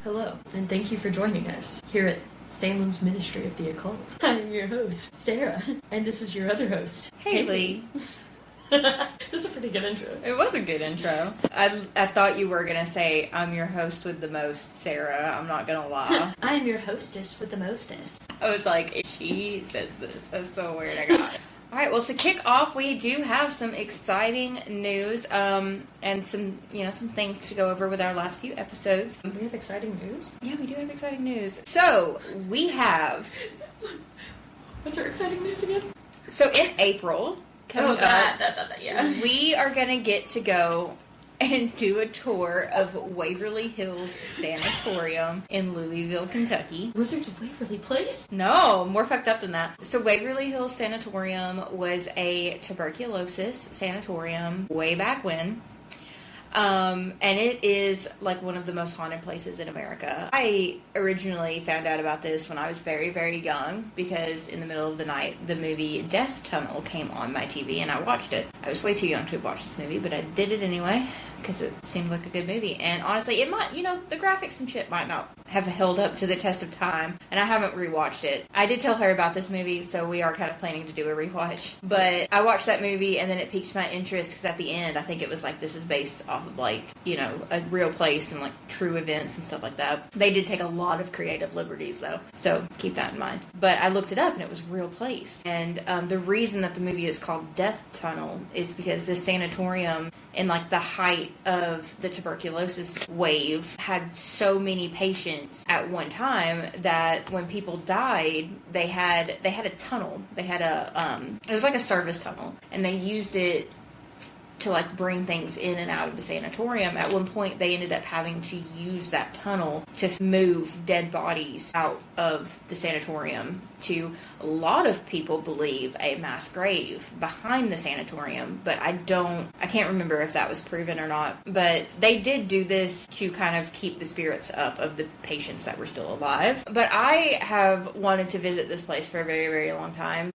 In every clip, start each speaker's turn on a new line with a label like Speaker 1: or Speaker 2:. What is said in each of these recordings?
Speaker 1: Hello, and thank you for joining us here at Salem's Ministry of the Occult. I'm your host, Sarah, and this is your other host,
Speaker 2: Haley.
Speaker 1: This is a pretty good intro.
Speaker 2: It was a good intro. I thought you were going to say, I'm your host with the most, Sarah. I'm not going to lie.
Speaker 1: I am your hostess with the mostest.
Speaker 2: I was like, she says this. That's so weird. I got it. All right, well, to kick off, we do have some exciting news and some things to go over with our last few episodes.
Speaker 1: We have exciting news?
Speaker 2: Yeah, we do have exciting news. So, we have...
Speaker 1: What's our exciting news again?
Speaker 2: So, in April...
Speaker 1: Yeah.
Speaker 2: We are going to get to go and do a tour of Waverly Hills Sanatorium in Louisville, Kentucky.
Speaker 1: Wizards of Waverly Place?
Speaker 2: No, more fucked up than that. So Waverly Hills Sanatorium was a tuberculosis sanatorium way back when. And it is like one of the most haunted places in America. I originally found out about this when I was very, very young because in the middle of the night, the movie Death Tunnel came on my TV and I watched it. I was way too young to have watched this movie, but I did it anyway because it seemed like a good movie. And honestly, it might, the graphics and shit might not have held up to the test of time. And I haven't rewatched it. I did tell her about this movie, so we are kind of planning to do a rewatch. But I watched that movie and then it piqued my interest because at the end, I think it was like, this is based off of like, a real place and like true events and stuff like that. They did take a lot of creative liberties though. So keep that in mind. But I looked it up and it was a real place. And the reason that the movie is called Death Tunnel is because this sanatorium in like the height of the tuberculosis wave had so many patients at one time that when people died, they had a tunnel. They had it was like a service tunnel and they used it to like bring things in and out of the sanatorium. At one point they ended up having to use that tunnel to move dead bodies out of the sanatorium to, a lot of people believe, a mass grave behind the sanatorium, but I can't remember if that was proven or not. But they did do this to kind of keep the spirits up of the patients that were still alive. But I have wanted to visit this place for a very, very long time.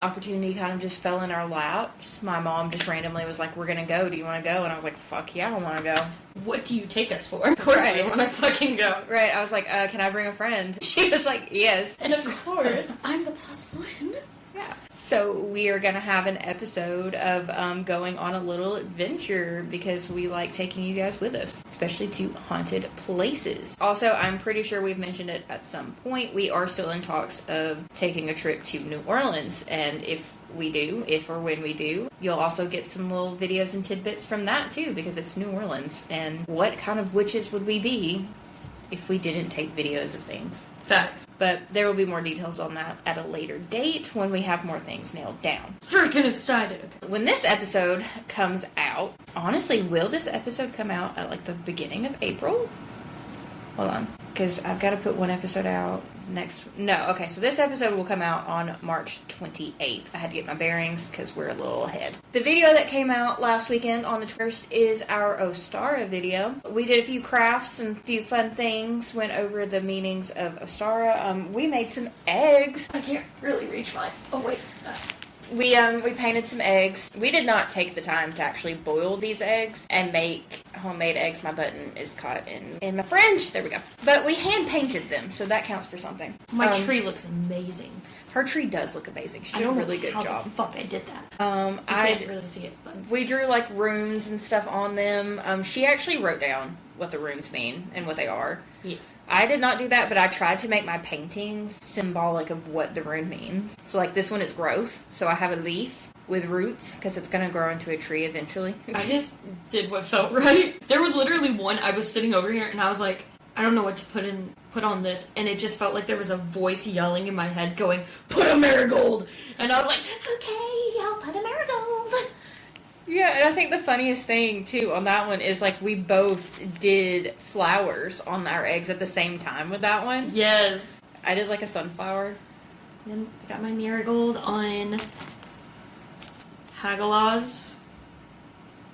Speaker 2: Opportunity kind of just fell in our laps. My mom just randomly was like, we're gonna go, do you want to go? And I was like, fuck yeah, I want to go.
Speaker 1: What do you take us for? Of course I want to fucking go.
Speaker 2: Right, I was like, can I bring a friend? She was like, yes.
Speaker 1: And of course, I'm the plus one.
Speaker 2: Yeah. So we are going to have an episode of going on a little adventure because we like taking you guys with us, especially to haunted places. Also, I'm pretty sure we've mentioned it at some point. We are still in talks of taking a trip to New Orleans, and if or when we do, you'll also get some little videos and tidbits from that too, because it's New Orleans, and what kind of witches would we be if we didn't take videos of things?
Speaker 1: Facts.
Speaker 2: But there will be more details on that at a later date when we have more things nailed down.
Speaker 1: Freaking excited.
Speaker 2: When this episode comes out, honestly, will this episode come out at like the beginning of April? Hold on, because I've got to put one episode out so this episode will come out on March 28th. I had to get my bearings because we're a little ahead. The video that came out last weekend on the 1st is our Ostara video. We did a few crafts and a few fun things, went over the meanings of Ostara. We made some eggs.
Speaker 1: I can't really reach mine. Oh, wait.
Speaker 2: We painted some eggs. We did not take the time to actually boil these eggs and make homemade eggs. My button is caught in my fringe. There we go. But we hand painted them, so that counts for something.
Speaker 1: My tree looks amazing.
Speaker 2: Her tree does look amazing. She did a really good job.
Speaker 1: How the fuck I did that.
Speaker 2: I
Speaker 1: can't really see it. But.
Speaker 2: We drew like runes and stuff on them. She actually wrote down what the runes mean and what they are.
Speaker 1: Yes.
Speaker 2: I did not do that, but I tried to make my paintings symbolic of what the rune means. So like this one is growth, so I have a leaf with roots because it's going to grow into a tree eventually.
Speaker 1: I just did what felt right. There was literally one, I was sitting over here and I was like, I don't know what to put on this, and it just felt like there was a voice yelling in my head going, put a marigold! And I was like, okay, I'll put a marigold!
Speaker 2: Yeah, and I think the funniest thing, too, on that one is, like, we both did flowers on our eggs at the same time with that one.
Speaker 1: Yes.
Speaker 2: I did, like, a sunflower.
Speaker 1: Then I got my marigold on Hagalaz,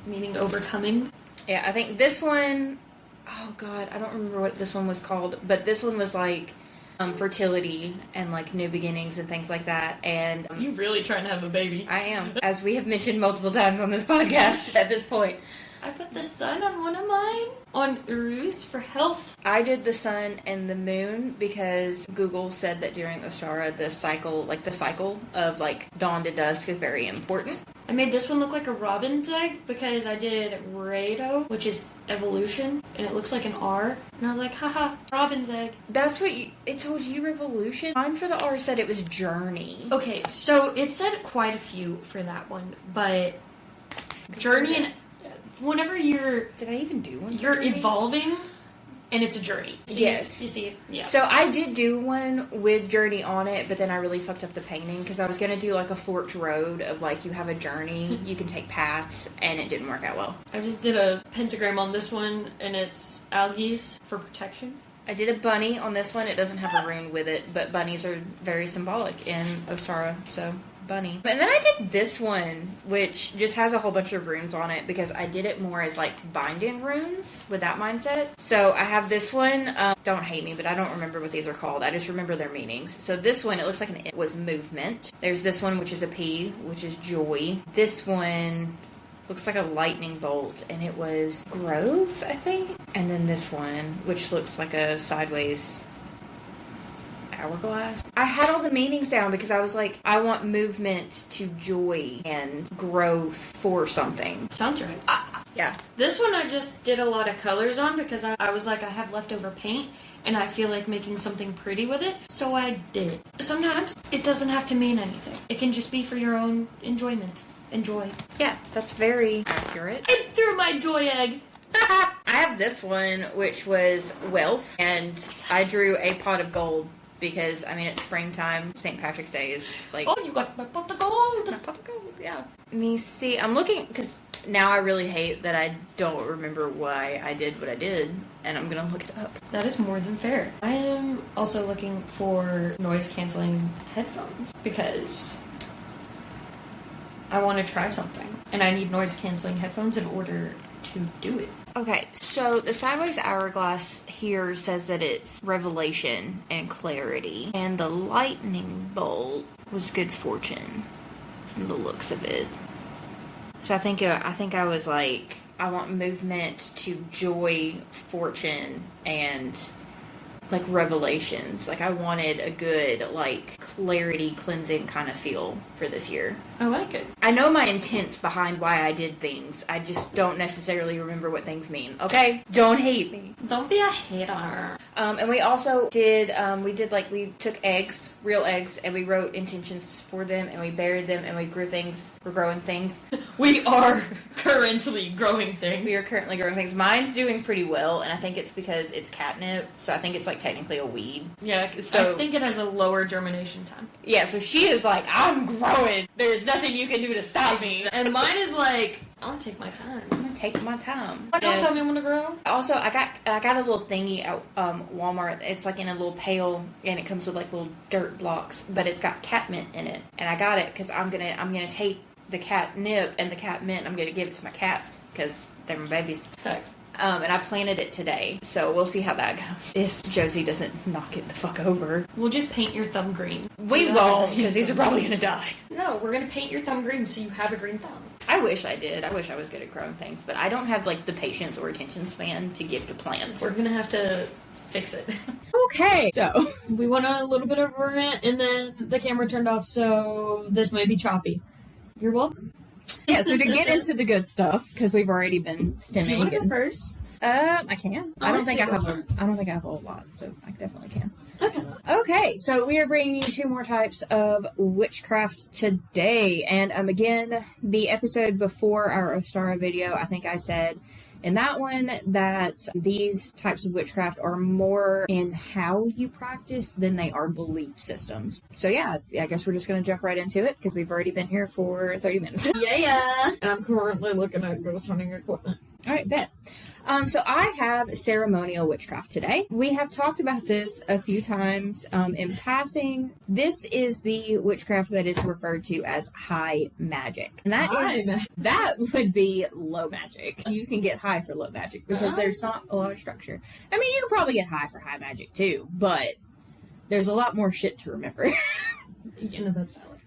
Speaker 1: meaning overcoming.
Speaker 2: Yeah, I think this one, oh, God, I don't remember what this one was called, but this one was, like, fertility and like new beginnings and things like that. And
Speaker 1: you really trying to have a baby?
Speaker 2: I am, as we have mentioned multiple times on this podcast at this point.
Speaker 1: I put the sun on one of mine on Uruz for health.
Speaker 2: I did the sun and the moon because Google said that during Ostara, the cycle of dawn to dusk is very important.
Speaker 1: I made this one look like a robin's egg because I did Rado, which is evolution, and it looks like an R. And I was like, haha, robin's egg.
Speaker 2: That's what it told you, revolution? Mine for the R said it was journey.
Speaker 1: Okay, so it said quite a few for that one, but journey and whenever you're...
Speaker 2: Did I even do one?
Speaker 1: You're evolving, and it's a journey.
Speaker 2: Yes.
Speaker 1: You see it? Yeah.
Speaker 2: So I did do one with journey on it, but then I really fucked up the painting because I was going to do like a forked road of like you have a journey, you can take paths, and it didn't work out well.
Speaker 1: I just did a pentagram on this one, and it's algaes for protection.
Speaker 2: I did a bunny on this one. It doesn't have a rune with it, but bunnies are very symbolic in Ostara, so bunny. And then I did this one, which just has a whole bunch of runes on it because I did it more as like binding runes with that mindset. So I have this one. Don't hate me, but I don't remember what these are called. I just remember their meanings. So this one, it looks like it was movement. There's this one, which is a P, which is joy. This one looks like a lightning bolt, and it was growth, I think. And then this one, which looks like a sideways hourglass. I had all the meanings down because I was like, I want movement to joy and growth for something.
Speaker 1: Sounds right.
Speaker 2: Yeah.
Speaker 1: This one I just did a lot of colors on because I was like, I have leftover paint, and I feel like making something pretty with it, so I did. Sometimes it doesn't have to mean anything. It can just be for your own enjoyment. Enjoy.
Speaker 2: Yeah, that's very accurate.
Speaker 1: I threw my joy egg.
Speaker 2: I have this one, which was wealth, and I drew a pot of gold because, I mean, it's springtime. St. Patrick's Day is like...
Speaker 1: Oh, you got my pot of gold.
Speaker 2: My pot of gold, yeah. Let me see. I'm looking, because now I really hate that I don't remember why I did what I did, and I'm going to look it up.
Speaker 1: That is more than fair. I am also looking for noise-canceling headphones because I want to try something, and I need noise-canceling headphones in order to do it.
Speaker 2: Okay, so the sideways hourglass here says that it's revelation and clarity, and the lightning bolt was good fortune from the looks of it. So I think I was like, I want movement to joy, fortune, and like revelations. Like I wanted a good like clarity, cleansing kind of feel for this year.
Speaker 1: I like it.
Speaker 2: I know my intents behind why I did things. I just don't necessarily remember what things mean. Okay? Don't hate me.
Speaker 1: Don't be a hater.
Speaker 2: And we also did, we took eggs, real eggs, and we wrote intentions for them, and we buried them, and we grew things. We're growing things.
Speaker 1: We are currently growing things.
Speaker 2: We are currently growing things. Mine's doing pretty well, and I think it's because it's catnip, so I think it's like technically a weed.
Speaker 1: Yeah, so I think it has a lower germination time.
Speaker 2: Yeah, so she is like, I'm growing. There's nothing you can do to stop me.
Speaker 1: And mine is like, I'm gonna take my time.
Speaker 2: I'm gonna take my time.
Speaker 1: Don't tell me when to grow.
Speaker 2: Also, I got a little thingy at Walmart. It's like in a little pail, and it comes with like little dirt blocks, but it's got catmint in it. And I got it because I'm gonna take the catnip and the catmint. I'm gonna give it to my cats because they're my babies.
Speaker 1: Thanks.
Speaker 2: And I planted it today, so we'll see how that goes. If Josie doesn't knock it the fuck over.
Speaker 1: We'll just paint your thumb green.
Speaker 2: We won't, because these are probably going to die.
Speaker 1: No, we're going to paint your thumb green so you have a green thumb.
Speaker 2: I wish I did. I wish I was good at growing things, but I don't have, like, the patience or attention span to give to plants.
Speaker 1: We're going to have to fix it.
Speaker 2: Okay, so.
Speaker 1: We went on a little bit of a rant, and then the camera turned off, so this may be choppy. You're welcome.
Speaker 2: Yeah, so to get into the good stuff, because we've already been stimming.
Speaker 1: Do you want to go first?
Speaker 2: I can. I don't think I have a whole lot, so I definitely can. Okay, so we are bringing you 2 more types of witchcraft today, and again, the episode before our Ostara video, I think I said in that one that these types of witchcraft are more in how you practice than they are belief systems. So yeah, I guess we're just going to jump right into it because we've already been here for 30 minutes.
Speaker 1: Yeah. I'm currently looking at ghost hunting equipment.
Speaker 2: All right, bet. So I have ceremonial witchcraft today. We have talked about this a few times in passing. This is the witchcraft that is referred to as high magic. And that would be low magic. You can get high for low magic because there's not a lot of structure. I mean, you can probably get high for high magic too, but there's a lot more shit to remember.
Speaker 1: You know, that's valid.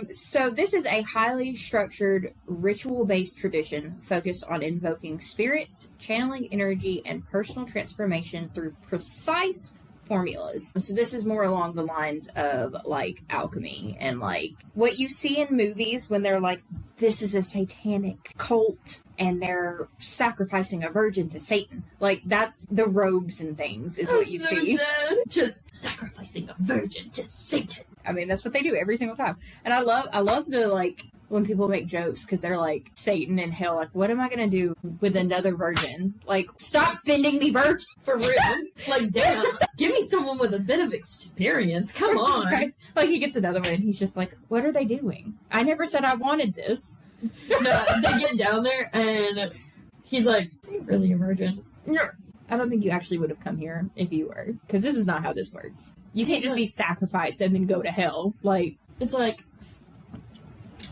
Speaker 2: So this is a highly structured, ritual-based tradition focused on invoking spirits, channeling energy, and personal transformation through precise formulas. So this is more along the lines of, like, alchemy and, like, what you see in movies when they're like, this is a satanic cult and they're sacrificing a virgin to Satan. Like, that's the robes and things is what you see.
Speaker 1: Dead. Just sacrificing a virgin to Satan.
Speaker 2: I mean, that's what they do every single time. And I love the, like, when people make jokes because they're like, Satan and hell, like, what am I going to do with another virgin? Like, stop sending me virgin.
Speaker 1: For real. Like, damn. Give me someone with a bit of experience. Come on.
Speaker 2: Right? Like, he gets another one and he's just like, what are they doing? I never said I wanted this.
Speaker 1: No, they get down there and he's like, are you really a virgin?
Speaker 2: No. I don't think you actually would have come here if you were. Because this is not how this works. You can't just be sacrificed and then go to hell. Like,
Speaker 1: it's like,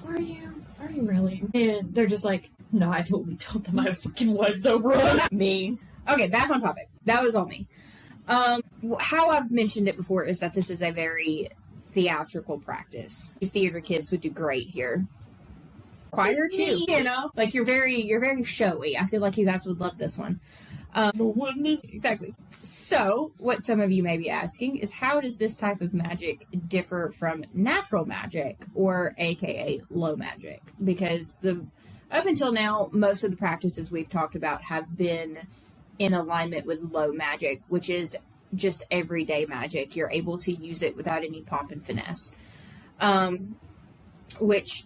Speaker 1: are you really? And they're just like, no, I totally told them I fucking was though, bro.
Speaker 2: Me. Okay, back on topic. That was all me. How I've mentioned it before is that this is a very theatrical practice. Your theater kids would do great here. Choir too, you know? Like, you're very showy. I feel like you guys would love this one. Exactly. So, what some of you may be asking is, how does this type of magic differ from natural magic, or aka low magic? Because up until now, most of the practices we've talked about have been in alignment with low magic, which is just everyday magic. You're able to use it without any pomp and finesse. Which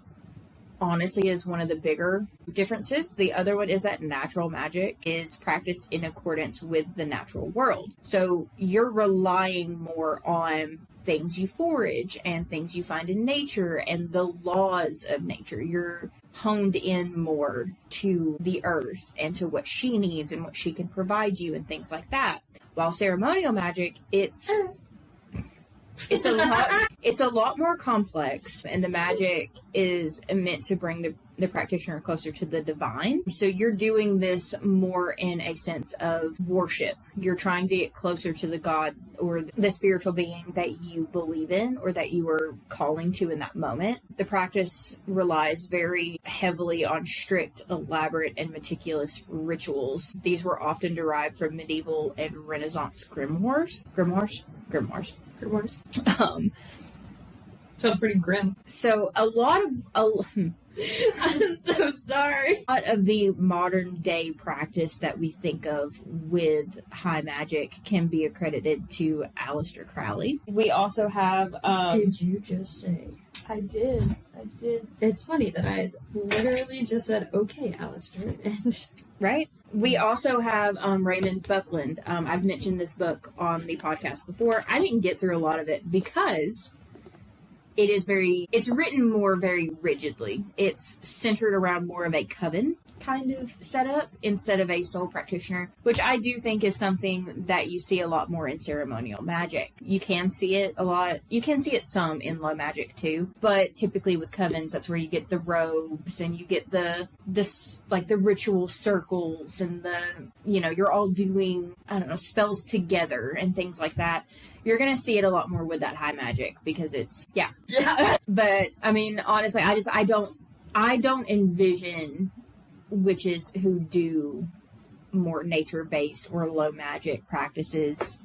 Speaker 2: honestly is one of the bigger differences. The other one is that natural magic is practiced in accordance with the natural world. So you're relying more on things you forage and things you find in nature and the laws of nature. You're honed in more to the earth and to what she needs and what she can provide you and things like that. While ceremonial magic, it's a lot more complex, and the magic is meant to bring the practitioner closer to the divine. So you're doing this more in a sense of worship. You're trying to get closer to the God or the spiritual being that you believe in or that you are calling to in that moment. The practice relies very heavily on strict, elaborate, and meticulous rituals. These were often derived from medieval and Renaissance grimoires.
Speaker 1: Sounds pretty grim.
Speaker 2: So I'm so sorry. A lot of the modern day practice that we think of with high magic can be accredited to Aleister Crowley. We also have
Speaker 1: Did you just say? I did. It's funny that I had literally just said, okay, Aleister, and
Speaker 2: right? We also have Raymond Buckland. I've mentioned this book on the podcast before. I didn't get through a lot of it because it's written more very rigidly. It's centered around more of a coven kind of setup instead of a sole practitioner, which I do think is something that you see a lot more in ceremonial magic. You can see it a lot. You can see it some in low magic too, but typically with covens, that's where you get the robes and you get the ritual circles and you're all doing, I don't know, spells together and things like that. You're going to see it a lot more with that high magic because it's, yeah. But, I mean, honestly, I don't envision witches who do more nature-based or low magic practices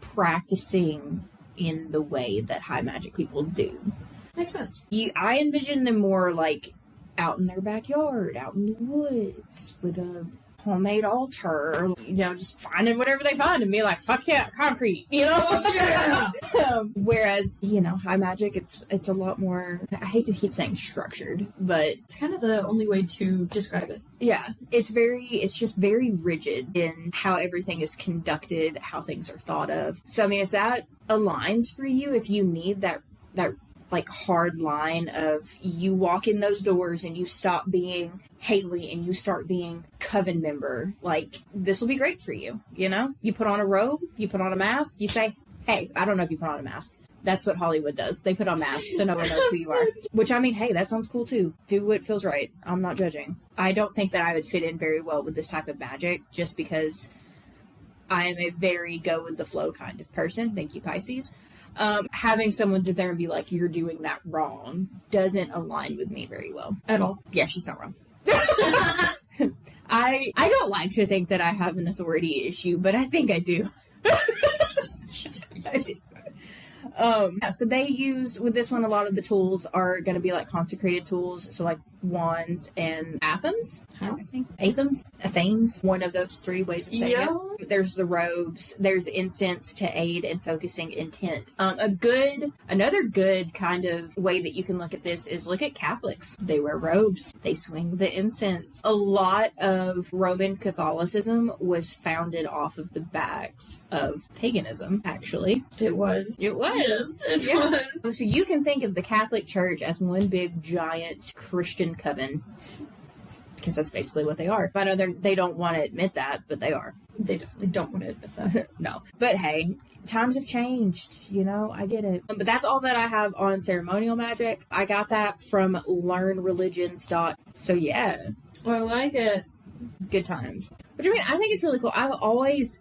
Speaker 2: practicing in the way that high magic people do.
Speaker 1: Makes sense.
Speaker 2: I envision them more like out in their backyard, out in the woods with a homemade altar, just finding whatever they find and be like, fuck yeah, concrete,
Speaker 1: Yeah.
Speaker 2: Whereas, high magic, it's a lot more, I hate to keep saying structured, but
Speaker 1: it's kind of the only way to describe it.
Speaker 2: Yeah, it's just very rigid in how everything is conducted, how things are thought of. So, I mean, if that aligns for you, if you need that like hard line of you walk in those doors and you stop being Haley and you start being coven member, like, this will be great for you. You put on a robe, you put on a mask, you say, hey, I don't know if you put on a mask. That's what Hollywood does. They put on masks so no one knows who you are. Which, I mean, hey, that sounds cool too. Do what feels right. I'm not judging. I don't think that I would fit in very well with this type of magic just because I am a very go with the flow kind of person. Thank you, Pisces. Having someone sit there and be like, you're doing that wrong, doesn't align with me very well.
Speaker 1: At all.
Speaker 2: Yeah, she's not wrong. I don't like to think that I have an authority issue, but I think I do. I do. So they use, with this one, a lot of the tools are going to be like consecrated tools. So like wands and athems. I think athems. One of those three ways of saying it. There's the robes. There's incense to aid in focusing intent. Another good kind of way that you can look at this is look at Catholics. They wear robes. They swing the incense. A lot of Roman Catholicism was founded off of the backs of paganism, actually.
Speaker 1: It was.
Speaker 2: It was.
Speaker 1: It was.
Speaker 2: So you can think of the Catholic Church as one big, giant Christian coven. Because that's basically what they are. I know they don't want to admit that, but they are.
Speaker 1: They definitely don't want to admit that.
Speaker 2: No. But hey, times have changed, I get it. But that's all that I have on ceremonial magic. I got that from learnreligions. So yeah.
Speaker 1: I like it.
Speaker 2: Good times. Which I think it's really cool. I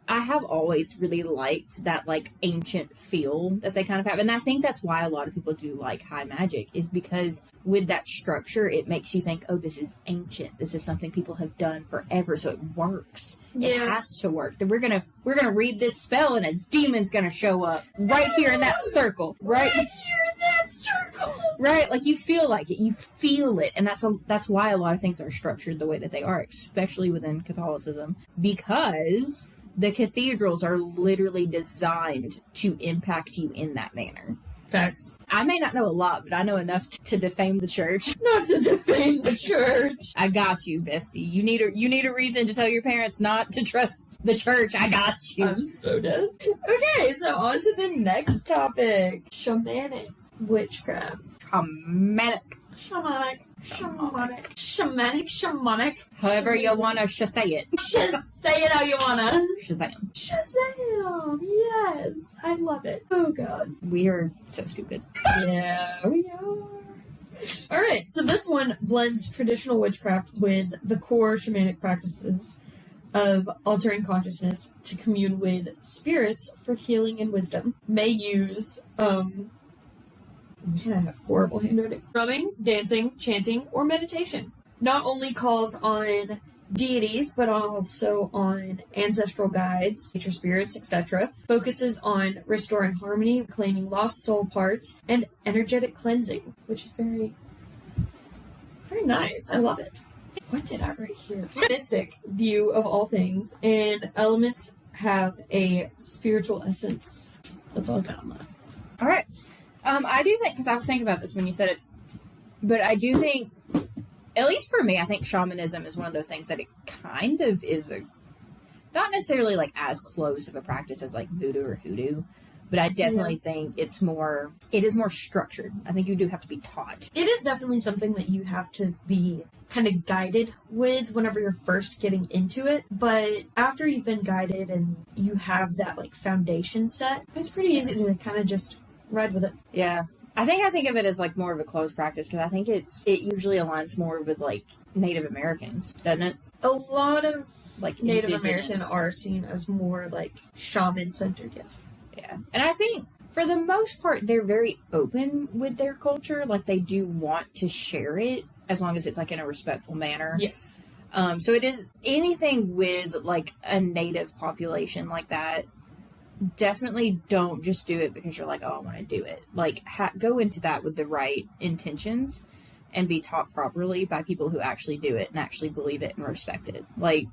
Speaker 2: have always really liked that like ancient feel that they kind of have. And I think that's why a lot of people do like high magic, is because with that structure, it makes you think, oh, this is ancient. This is something people have done forever, so it works. Yeah. It has to work. We're gonna read this spell and a demon's gonna show up right here in that circle. Right here in that circle. Right? Like you feel like it. You feel it. And that's why a lot of things are structured the way that they are, especially within Catholicism. Because the cathedrals are literally designed to impact you in that manner.
Speaker 1: Facts.
Speaker 2: I may not know a lot, but I know enough to defame the church.
Speaker 1: Not to defame the church.
Speaker 2: I got you, bestie. You need a reason to tell your parents not to trust the church. I got you.
Speaker 1: I'm so dead. Okay, so on to the next topic. Shamanic witchcraft. Shamanic.
Speaker 2: However you wanna say it.
Speaker 1: Just say it how you wanna.
Speaker 2: Shazam.
Speaker 1: Shazam! Yes! I love it. Oh god.
Speaker 2: We are so stupid.
Speaker 1: Yeah, we are. Alright, so this one blends traditional witchcraft with the core shamanic practices of altering consciousness to commune with spirits for healing and wisdom. May use, man, I have horrible handwriting. Drumming, dancing, chanting, or meditation. Not only calls on deities, but also on ancestral guides, nature spirits, etc. Focuses on restoring harmony, claiming lost soul parts, and energetic cleansing, which is very, very nice. I love it. What did I write here? Mystic view of all things, and elements have a spiritual essence. That's all I got on that.
Speaker 2: All right. I do think, because I was thinking about this when you said it, but I do think, at least for me, I think shamanism is one of those things that it kind of is not necessarily like as closed of a practice as like voodoo or hoodoo, but I definitely think it is more structured. I think you do have to be taught.
Speaker 1: It is definitely something that you have to be kind of guided with whenever you're first getting into it, but after you've been guided and you have that like foundation set, it's pretty easy to kind of just ride with it.
Speaker 2: Yeah. I think of it as like more of a closed practice because I think it usually aligns more with like Native Americans, doesn't it?
Speaker 1: A lot of
Speaker 2: like
Speaker 1: Native
Speaker 2: indigenous.
Speaker 1: American are seen as more like shaman centered, yes.
Speaker 2: Yeah. And I think for the most part they're very open with their culture. Like they do want to share it as long as it's like in a respectful manner.
Speaker 1: Yes.
Speaker 2: So it is anything with like a native population like that. Definitely don't just do it because you're like, oh, I want to do it. Like, go into that with the right intentions and be taught properly by people who actually do it and actually believe it and respect it. Like,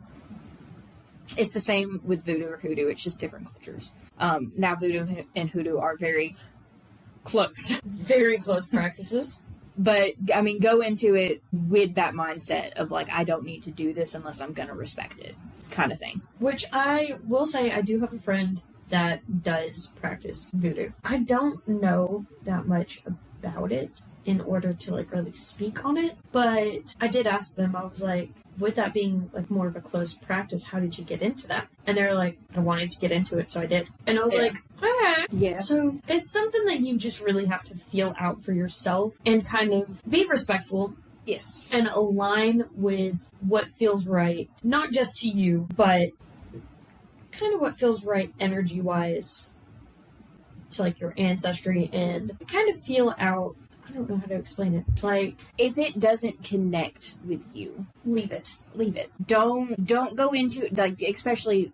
Speaker 2: it's the same with voodoo or hoodoo. It's just different cultures. Now, voodoo and hoodoo are very close.
Speaker 1: Very close practices.
Speaker 2: But, I mean, go into it with that mindset of, like, I don't need to do this unless I'm going to respect it kind of thing.
Speaker 1: Which I will say, I do have a friend that does practice voodoo. I don't know that much about it in order to like really speak on it, but I did ask them, I was like, with that being like more of a closed practice, how did you get into that? And they're like, I wanted to get into it, so I did. And I was like, okay.
Speaker 2: Yeah.
Speaker 1: So it's something that you just really have to feel out for yourself and kind of be respectful.
Speaker 2: Yes.
Speaker 1: And align with what feels right, not just to you, but kind of what feels right energy-wise to like your ancestry and kind of feel out. I don't know how to explain it. Like,
Speaker 2: if it doesn't connect with you,
Speaker 1: leave it.
Speaker 2: leave it. Don't go into it, like, especially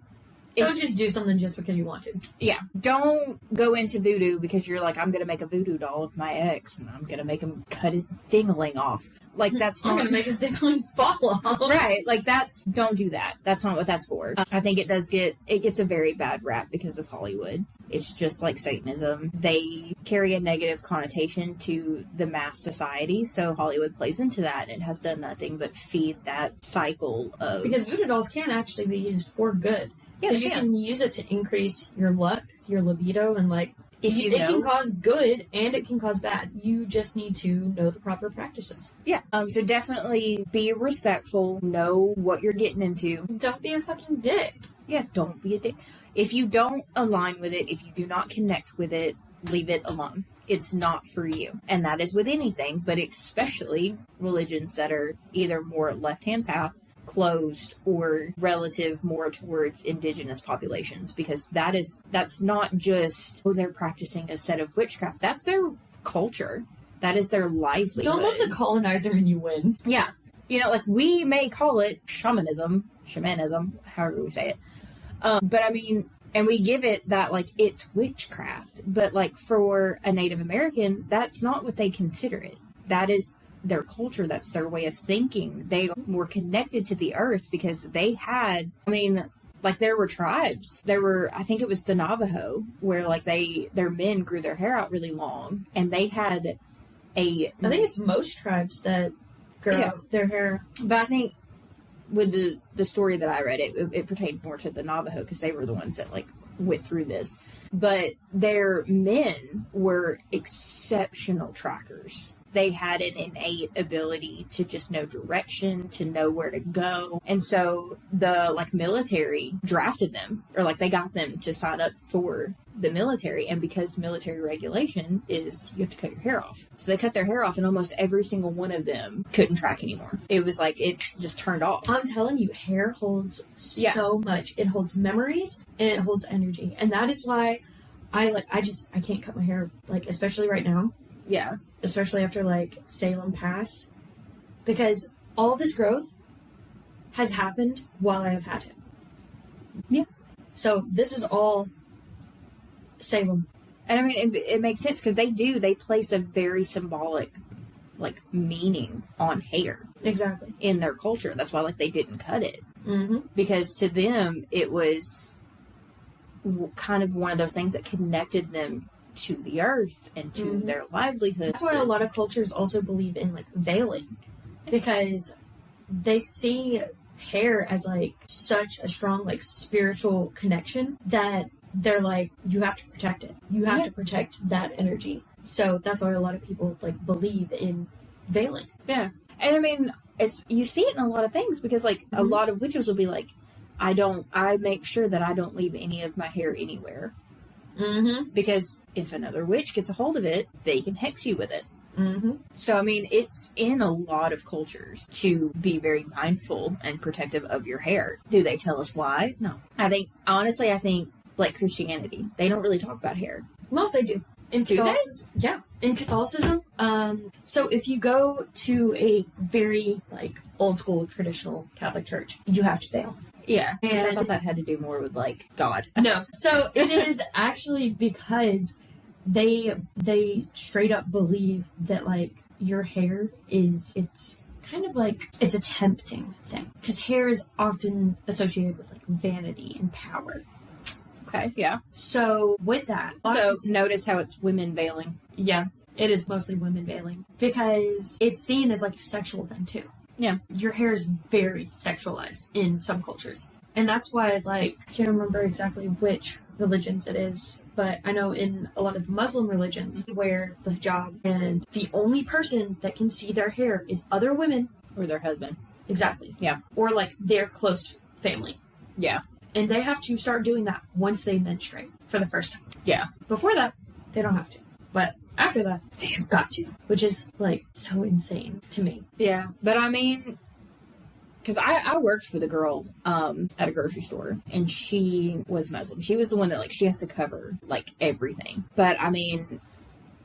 Speaker 1: Don't just do something just because you want to.
Speaker 2: Yeah. Don't go into voodoo because you're like, I'm going to make a voodoo doll of my ex and I'm going to make him cut his dingling off. Like, that's
Speaker 1: I'm
Speaker 2: not...
Speaker 1: going to make his dingling fall off.
Speaker 2: Right. Like, don't do that. That's not what that's for. I think it gets a very bad rap because of Hollywood. It's just like Satanism. They carry a negative connotation to the mass society, so Hollywood plays into that and has done nothing but feed that cycle of...
Speaker 1: Because voodoo dolls can actually be used for good.
Speaker 2: Yeah,
Speaker 1: because you can use it to increase your luck, your libido, and like it can cause good and it can cause bad. You just need to know the proper practices.
Speaker 2: Yeah. So definitely be respectful. Know what you're getting into.
Speaker 1: Don't be a fucking dick.
Speaker 2: Yeah. Don't be a dick. If you don't align with it, if you do not connect with it, leave it alone. It's not for you. And that is with anything, but especially religions that are either more left-hand path, closed, or relative more towards indigenous populations, because that's not just, oh, they're practicing a set of witchcraft. That's their culture. That is their livelihood.
Speaker 1: Don't let the colonizer in you win.
Speaker 2: Yeah. You know, like, we may call it shamanism, however we say it. But I mean, and we give it that, like, it's witchcraft. But, like, for a Native American, that's not what they consider it. That is their culture. That's their way of thinking. They were connected to the earth because they had, I mean, like, there were tribes. There were, I think it was the Navajo, where, like, their men grew their hair out really long. And they had I
Speaker 1: think it's most tribes that grow out their hair.
Speaker 2: But I think with the story that I read, it pertained more to the Navajo because they were the ones that, like, went through this. But their men were exceptional trackers. They had an innate ability to just know direction, to know where to go. And so the, like, military drafted them, or, like, they got them to sign up for the military. And because military regulation is you have to cut your hair off. So they cut their hair off and almost every single one of them couldn't track anymore. It was like, it just turned off.
Speaker 1: I'm telling you, hair holds so much. It holds memories and it holds energy. And that is why I can't cut my hair, like, especially right now.
Speaker 2: Yeah.
Speaker 1: Especially after, like, Salem passed. Because all this growth has happened while I have had him.
Speaker 2: Yeah.
Speaker 1: So this is all Salem.
Speaker 2: And I mean, it makes sense because they place a very symbolic, like, meaning on hair.
Speaker 1: Exactly.
Speaker 2: In their culture. That's why, like, they didn't cut it.
Speaker 1: Mm-hmm.
Speaker 2: Because to them, it was kind of one of those things that connected them to the earth and to their livelihood.
Speaker 1: That's why a lot of cultures also believe in, like, veiling, because they see hair as, like, such a strong, like, spiritual connection that they're like, you have to protect it. You have to protect that energy. So that's why a lot of people, like, believe in veiling.
Speaker 2: Yeah. And I mean, you see it in a lot of things because, like, a lot of witches will be like, I make sure that I don't leave any of my hair anywhere.
Speaker 1: Mm-hmm.
Speaker 2: Because if another witch gets a hold of it, they can hex you with it.
Speaker 1: Mm-hmm.
Speaker 2: So, I mean, it's in a lot of cultures to be very mindful and protective of your hair. Do they tell us why? No. Honestly, I think, like Christianity, they don't really talk about hair.
Speaker 1: Well, they do. In Catholicism, yeah. In Catholicism, so if you go to a very, like, old school traditional Catholic church, you have to veil.
Speaker 2: Yeah,
Speaker 1: and
Speaker 2: I thought that had to do more with, like, God.
Speaker 1: No, so it is actually because they straight up believe that, like, your hair it's kind of like, it's a tempting thing. Because hair is often associated with, like, vanity and power.
Speaker 2: Okay, yeah.
Speaker 1: So with that...
Speaker 2: So notice how it's women veiling.
Speaker 1: Yeah, it is mostly women veiling. Because it's seen as, like, a sexual thing, too.
Speaker 2: Yeah.
Speaker 1: Your hair is very sexualized in some cultures. And that's why, like, I can't remember exactly which religions it is, but I know in a lot of the Muslim religions, they wear the hijab, and the only person that can see their hair is other women.
Speaker 2: Or their husband.
Speaker 1: Exactly.
Speaker 2: Yeah.
Speaker 1: Or, like, their close family.
Speaker 2: Yeah.
Speaker 1: And they have to start doing that once they menstruate for the first time.
Speaker 2: Yeah.
Speaker 1: Before that, they don't have to. But after that, they've got to. Which is, like, so insane to me.
Speaker 2: Yeah. But I mean, because I worked with a girl at a grocery store, and she was Muslim. She was the one that, like, she has to cover, like, everything. But, I mean,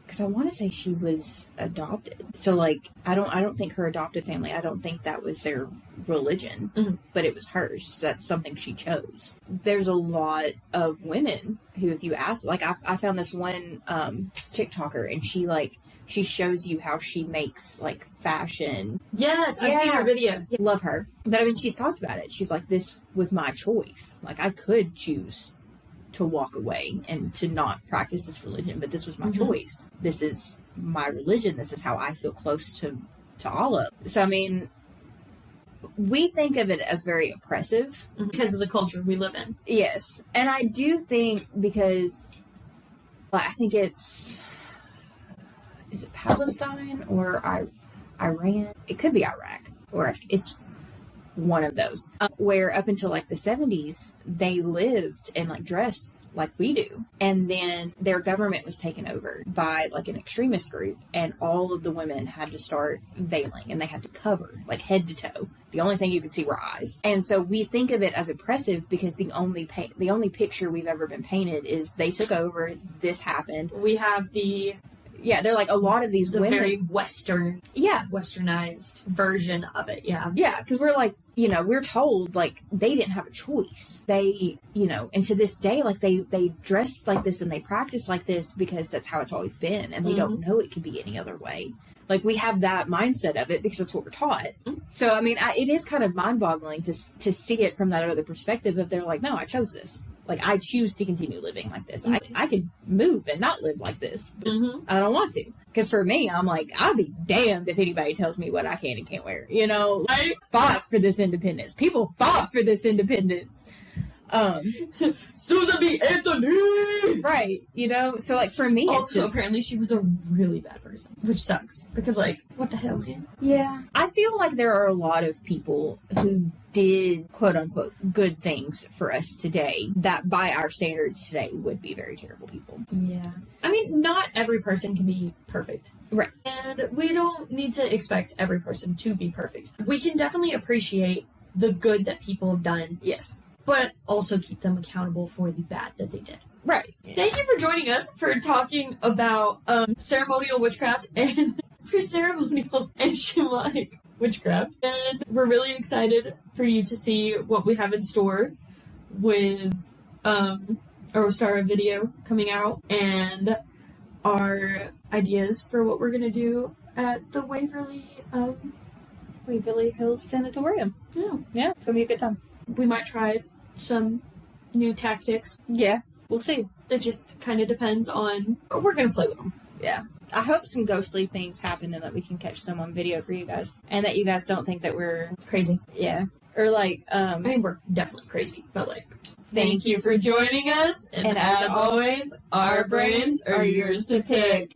Speaker 2: because I want to say she was adopted. So, like, I don't think her adopted family, I don't think that was their religion, but it was hers. So that's something she chose. There's a lot of women who, if you ask, like, I found this one TikToker, and she shows you how she makes, like, fashion.
Speaker 1: Yes, I've seen her videos.
Speaker 2: Love her. But, I mean, she's talked about it. She's like, this was my choice. Like, I could choose to walk away and to not practice this religion, but this was my choice. This is my religion. This is how I feel close to Allah. So, I mean, we think of it as very oppressive.
Speaker 1: Because of the culture we live in.
Speaker 2: Yes. And I do think because, I think is it Palestine or Iran? It could be Iraq, or it's one of those, where up until like the 70s, they lived and like dressed like we do. And then their government was taken over by like an extremist group, and all of the women had to start veiling, and they had to cover like head to toe. The only thing you could see were eyes. And so we think of it as oppressive because the only picture we've ever been painted is they took over, this happened.
Speaker 1: We have
Speaker 2: they're like a lot of these women.
Speaker 1: Very westernized version of it, yeah.
Speaker 2: Yeah, because we're like, we're told, like, they didn't have a choice. They, and to this day, like, they dress like this and they practice like this because that's how it's always been, and they don't know it could be any other way. Like, we have that mindset of it because that's what we're taught. So, I mean, it is kind of mind-boggling to see it from that other perspective of they're like, no, I chose this. Like, I choose to continue living like this. I could move and not live like this, but I don't want to. Because for me, I'm like, I'll be damned if anybody tells me what I can and can't wear. I fought for this independence. People fought for this independence.
Speaker 1: Susan B. Anthony!
Speaker 2: Right, So, like, for me,
Speaker 1: also,
Speaker 2: it's just...
Speaker 1: apparently she was a really bad person. Which sucks. Because, like, what the hell, man?
Speaker 2: Yeah. I feel like there are a lot of people who did, quote-unquote, good things for us today that, by our standards today, would be very terrible people.
Speaker 1: Yeah. I mean, not every person can be perfect.
Speaker 2: Right.
Speaker 1: And we don't need to expect every person to be perfect. We can definitely appreciate the good that people have done.
Speaker 2: Yes.
Speaker 1: But also keep them accountable for the bad that they did.
Speaker 2: Right.
Speaker 1: Thank you for joining us for talking about ceremonial witchcraft and for ceremonial and shamanic witchcraft. And we're really excited for you to see what we have in store with our Ostara video coming out and our ideas for what we're going to do at the Waverly
Speaker 2: Hills Sanatorium. Yeah, it's going to be a good time.
Speaker 1: We might try some new tactics.
Speaker 2: Yeah, we'll see.
Speaker 1: It just kind of depends on... We're going to play with them.
Speaker 2: Yeah. I hope some ghostly things happen and that we can catch them on video for you guys. And that you guys don't think that we're...
Speaker 1: crazy.
Speaker 2: Yeah. Or like... I
Speaker 1: mean, we're definitely crazy, but like... Thank you for joining us. And as always, our brains are yours to pick.